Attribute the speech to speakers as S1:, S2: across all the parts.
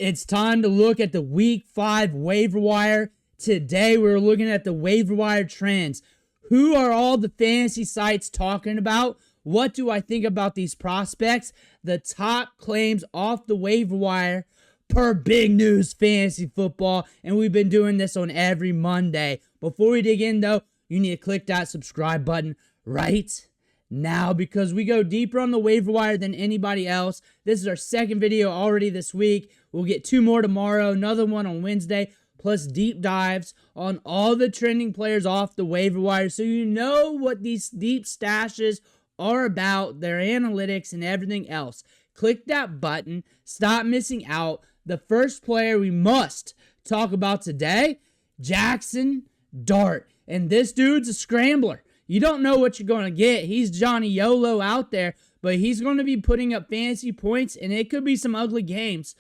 S1: It's time to look at the Week 5 waiver wire. Today we're looking at the waiver wire trends. Who are all the fantasy sites talking about? What do I think about these prospects? The top claims off the waiver wire per Big News Fantasy Football. And we've been doing this on every Monday. Before we dig in though, you need to click that subscribe button right now because we go deeper on the waiver wire than anybody else. This is our second video already this week. We'll get 2 more tomorrow, another one on Wednesday, plus deep dives on all the trending players off the waiver wire so you know what these deep stashes are about, their analytics and everything else. Click that button. Stop missing out. The first player we must talk about today, Jaxson Dart. And this dude's a scrambler. You don't know what you're going to get. He's Johnny YOLO out there, but he's going to be putting up fantasy points, and it could be some ugly games,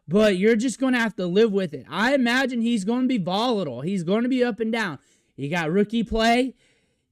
S1: but you're just going to have to live with it. I imagine he's going to be volatile. He's going to be up and down. You got rookie play.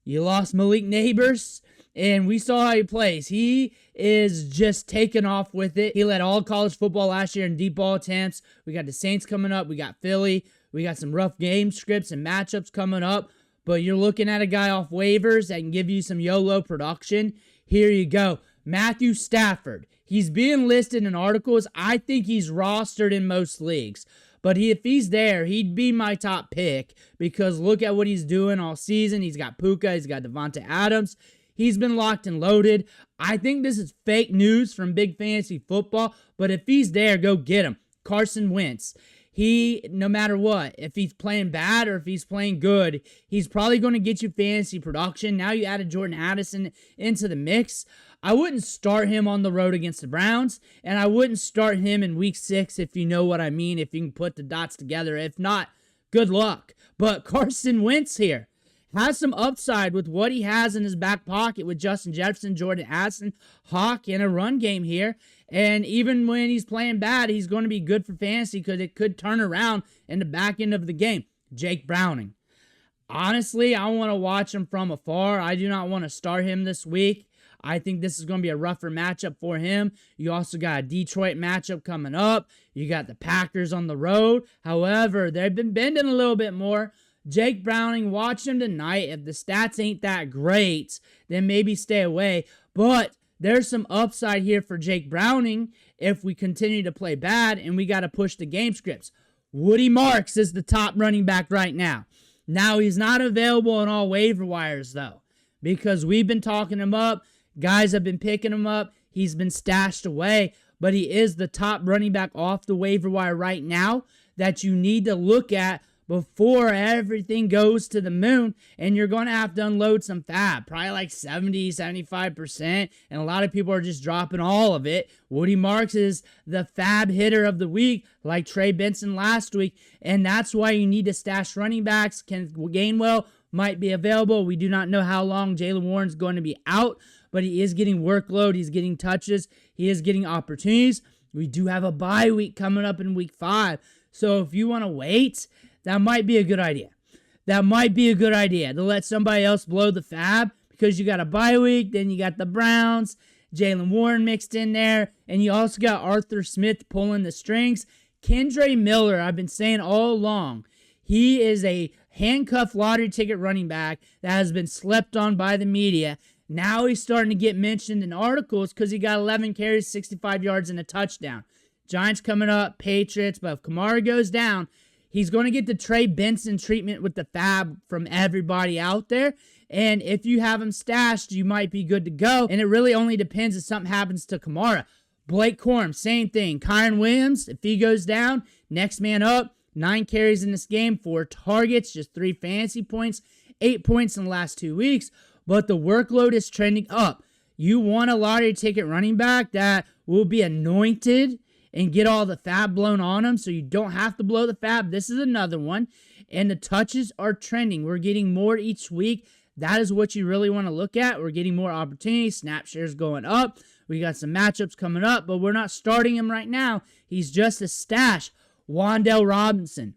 S1: You lost Malik Neighbors, and we saw how he plays. He is just taking off with it. He led all college football last year in deep ball attempts. We got the Saints coming up. We got Philly. We got some rough game scripts and matchups coming up. But you're looking at a guy off waivers that can give you some YOLO production. Here you go. Matthew Stafford. He's being listed in articles. I think he's rostered in most leagues. But if he's there, he'd be my top pick because look at what he's doing all season. He's got Puka. He's got Devonta Adams. He's been locked and loaded. I think this is fake news from Big Fantasy Football. But if he's there, go get him. Carson Wentz. No matter what, if he's playing bad or if he's playing good, he's probably going to get you fantasy production. Now you added Jordan Addison into the mix. I wouldn't start him on the road against the Browns, and I wouldn't start him in week 6 if you know what I mean, if you can put the dots together. If not, good luck. But Carson Wentz here has some upside with what he has in his back pocket with Justin Jefferson, Jordan Addison, Hawk, and a run game here. And even when he's playing bad, he's going to be good for fantasy because it could turn around in the back end of the game. Jake Browning. Honestly, I want to watch him from afar. I do not want to start him this week. I think this is going to be a rougher matchup for him. You also got a Detroit matchup coming up. You got the Packers on the road. However, they've been bending a little bit more. Jake Browning, watch him tonight. If the stats ain't that great, then maybe stay away. But there's some upside here for Jake Browning if we continue to play bad and we got to push the game scripts. Woody Marks is the top running back right now. Now, he's not available on all waiver wires, though, because we've been talking him up. Guys have been picking him up. He's been stashed away, but he is the top running back off the waiver wire right now that you need to look at before everything goes to the moon, and you're going to have to unload some fab, probably like 70, 75%, and a lot of people are just dropping all of it. Woody Marks is the fab hitter of the week, like Trey Benson last week, and that's why you need to stash running backs. Gainwell might be available. We do not know how long Jaylen Warren's going to be out, but he is getting workload. He's getting touches. He is getting opportunities. We do have a bye week coming up in week 5, so if you want to wait, that might be a good idea. That might be a good idea to let somebody else blow the fab because you got a bye week, then you got the Browns, Jaylen Warren mixed in there, and you also got Arthur Smith pulling the strings. Kendre Miller, I've been saying all along, he is a handcuffed lottery ticket running back that has been slept on by the media. Now he's starting to get mentioned in articles because he got 11 carries, 65 yards, and a touchdown. Giants coming up, Patriots, but if Kamara goes down, he's going to get the Trey Benson treatment with the fab from everybody out there. And if you have him stashed, you might be good to go. And it really only depends if something happens to Kamara. Blake Corum, same thing. Kyron Williams, if he goes down, next man up. 9 carries in this game, 4 targets, just 3 fantasy points, 8 points in the last 2 weeks. But the workload is trending up. You want a lottery ticket running back that will be anointed and get all the fab blown on them so you don't have to blow the fab. This is another one. And the touches are trending. We're getting more each week. That is what you really want to look at. We're getting more opportunities. Snap shares going up. We got some matchups coming up, but we're not starting him right now. He's just a stash. Wan'Dale Robinson.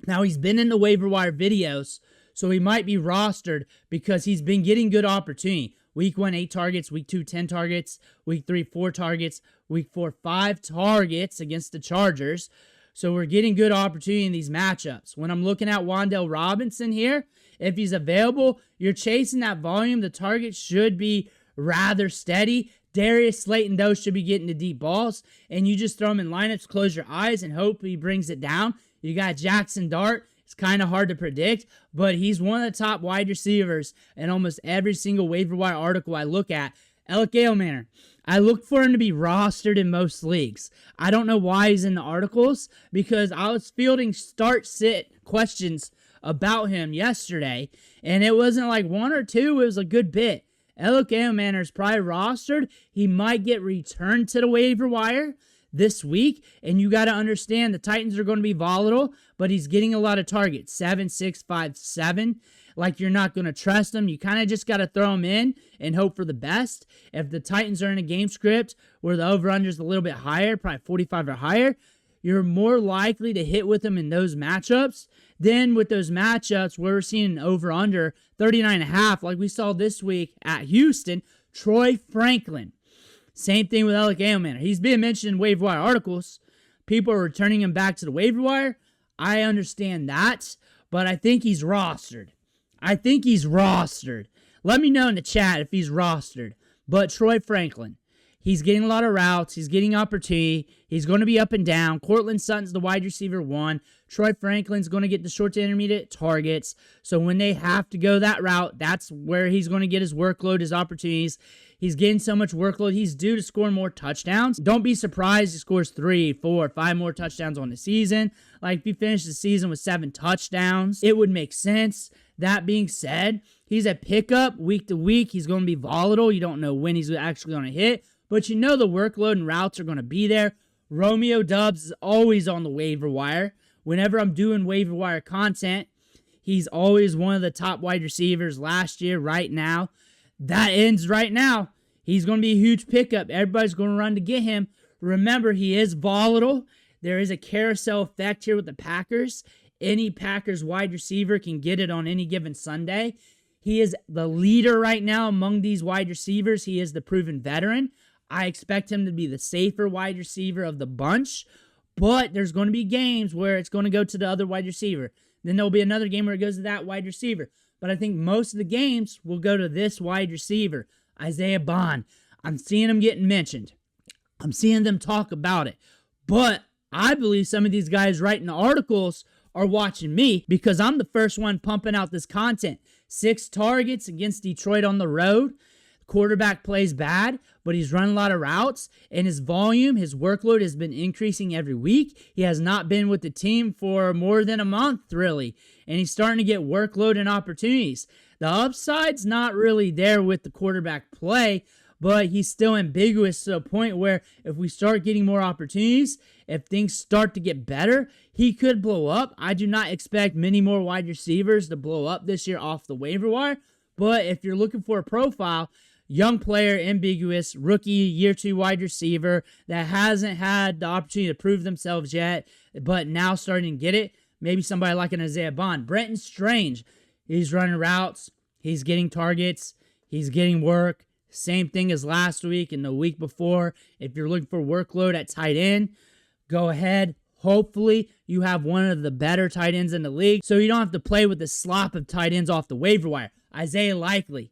S1: Now, he's been in the waiver wire videos, so he might be rostered because he's been getting good opportunity. Week 1, 8 targets. Week 2, 10 targets. Week 3, 4 targets. Week 4, 5 targets against the Chargers. So we're getting good opportunity in these matchups. When I'm looking at Wan'Dale Robinson here, if he's available, you're chasing that volume. The target should be rather steady. Darius, Slayton, those should be getting the deep balls. And you just throw him in lineups, close your eyes, and hope he brings it down. You got Jackson Dart. It's kind of hard to predict, but he's one of the top wide receivers in almost every single waiver wire article I look at. Elic Ayomanor. I look for him to be rostered in most leagues. I don't know why he's in the articles, because I was fielding start-sit questions about him yesterday, and it wasn't like one or two. It was a good bit. Elic Ayomanor is probably rostered. He might get returned to the waiver wire this week, and you got to understand the Titans are going to be volatile, but he's getting a lot of targets, 7, 6, 5, 7. Like, you're not going to trust him. You kind of just got to throw him in and hope for the best. If the Titans are in a game script where the over-under is a little bit higher, probably 45 or higher, you're more likely to hit with them in those matchups than with those matchups where we're seeing an over-under 39.5 like we saw this week at Houston. Troy Franklin. Same thing with Elic Ayomanor. He's being mentioned in waiver wire articles. People are returning him back to the waiver wire. I understand that, but I think he's rostered. Let me know in the chat if he's rostered. But Troy Franklin, he's getting a lot of routes. He's getting opportunity. He's going to be up and down. Cortland Sutton's the wide receiver 1. Troy Franklin's going to get the short to intermediate targets. So when they have to go that route, that's where he's going to get his workload, his opportunities. He's getting so much workload. He's due to score more touchdowns. Don't be surprised he scores 3, 4, 5 more touchdowns on the season. Like, if he finished the season with 7 touchdowns, it would make sense. That being said, he's a pickup week to week. He's going to be volatile. You don't know when he's actually going to hit, but you know the workload and routes are going to be there. Romeo Doubs is always on the waiver wire. Whenever I'm doing waiver wire content, he's always one of the top wide receivers last year, right now. That ends right now. He's going to be a huge pickup. Everybody's going to run to get him. Remember, he is volatile. There is a carousel effect here with the Packers. Any Packers wide receiver can get it on any given Sunday. He is the leader right now among these wide receivers. He is the proven veteran. I expect him to be the safer wide receiver of the bunch, but there's going to be games where it's going to go to the other wide receiver. Then there'll be another game where it goes to that wide receiver. But I think most of the games will go to this wide receiver, Isaiah Bond. I'm seeing him getting mentioned. I'm seeing them talk about it. But I believe some of these guys writing the articles are watching me, because I'm the first one pumping out this content. 6 targets against Detroit on the road. Quarterback plays bad, but he's running a lot of routes, and his volume, his workload has been increasing every week. He has not been with the team for more than a month, really, and he's starting to get workload and opportunities. The upside's not really there with the quarterback play, but he's still ambiguous to a point where if we start getting more opportunities, if things start to get better, he could blow up. I do not expect many more wide receivers to blow up this year off the waiver wire, but if you're looking for a profile, young player, ambiguous, rookie, year 2 wide receiver that hasn't had the opportunity to prove themselves yet, but now starting to get it, maybe somebody like an Isaiah Bond. Brenton Strange, he's running routes, he's getting targets, he's getting work. Same thing as last week and the week before. If you're looking for workload at tight end, go ahead. Hopefully, you have one of the better tight ends in the league, so you don't have to play with the slop of tight ends off the waiver wire. Isaiah Likely,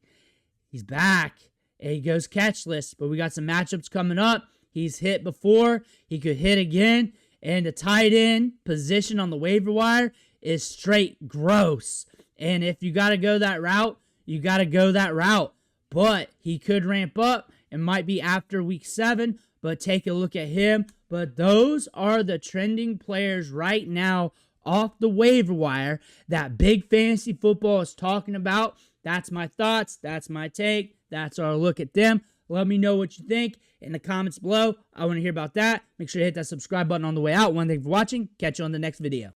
S1: he's back. He goes catchless, but we got some matchups coming up. He's hit before. He could hit again. And the tight end position on the waiver wire is straight gross. And if you got to go that route, you got to go that route. But he could ramp up. It might be after week 7, but take a look at him. But those are the trending players right now off the waiver wire that big fantasy football is talking about. That's my thoughts. That's my take. That's our look at them. Let me know what you think in the comments below. I want to hear about that. Make sure to hit that subscribe button on the way out. One thing for watching. Catch you on the next video.